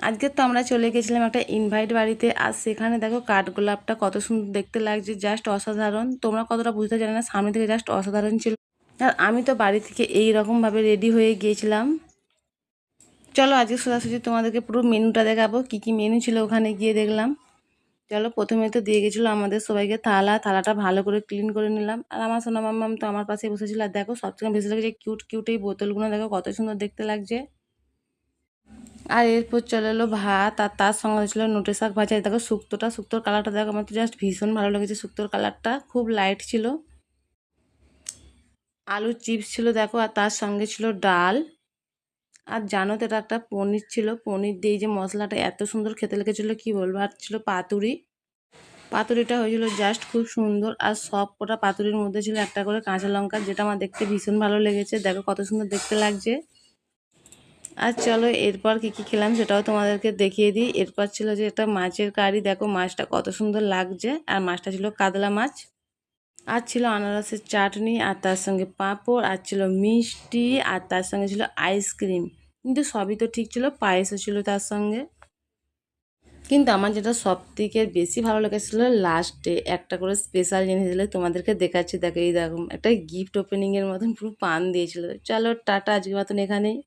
আজকে তো আমরা চলে গেছিলাম একটা ইনভাইট বাড়িতে। আর সেখানে দেখো কাঠগোলাপটা কত সুন্দর দেখতে লাগছে, জাস্ট অসাধারণ। তোমরা কতটা বুঝতে জানি না, সামনে থেকে জাস্ট অসাধারণ ছিল। আর আমি তো বাড়ি থেকে এই রকমভাবে রেডি হয়ে গিয়েছিলাম। চলো আজকে সোজাসুজি তোমাদেরকে পুরো মেনুটা দেখাবো, কি কি মেনু ছিল ওখানে গিয়ে দেখলাম। চলো, প্রথমে তো দিয়ে গেছিলো আমাদের সবাইকে থালাটা ভালো করে ক্লিন করে নিলাম। আর আমার সোনা মাম্মাম তো আমার পাশে বসেছিল। আর দেখো সবথেকে বেশি লাগছে কিউট কিউট এই বোতলগুলো, দেখো কত সুন্দর দেখতে লাগছে। আর এরপর চলে এলো ভাত, আর তার সঙ্গে ছিল নোটে শাক ভাজা। দেখো শুক্তোর কালারটা দেখো, আমার তো জাস্ট ভীষণ ভালো লেগেছে। শুক্তোর কালারটা খুব লাইট ছিল। আলুর চিপস ছিল দেখো, আর তার সঙ্গে ছিল ডাল। আর জানো তো এটা একটা পনির ছিল, পনির দিয়ে যে মশলাটা এত সুন্দর খেতে লেগেছিলো কি বলবো। আর ছিল পাতুরিটা হয়েছিল জাস্ট খুব সুন্দর। আর সব কটা পাতুরির মধ্যে ছিল একটা করে কাঁচা লঙ্কা, যেটা আমার দেখতে ভীষণ ভালো লেগেছে। দেখো কত সুন্দর দেখতে লাগছে। আর চলো এরপর কি কি খেলাম সেটাও তোমাদেরকে দেখিয়ে দিই। এরপর ছিল যে একটা মাছের কারি, দেখো মাছটা কত সুন্দর লাগছে। আর মাছটা ছিল কাতলা মাছ। আর ছিল আনারসের চাটনি, আর তার সঙ্গে পাঁপড়, আর ছিল মিষ্টি, আর তার সঙ্গে ছিল আইসক্রিম। কিন্তু সবই তো ঠিক ছিল, পায়েসও ছিল তার সঙ্গে। কিন্তু আমার যেটা সব থেকে বেশি ভালো লেগেছিলো লাস্টে একটা করে স্পেশাল জিনিস দিলে, তোমাদেরকে দেখাচ্ছি। দেখো এই দেখো একটা গিফট ওপেনিংয়ের মতন পুরো পান দিয়েছিল। চলো টাটা, আজকের মতন এখানেই।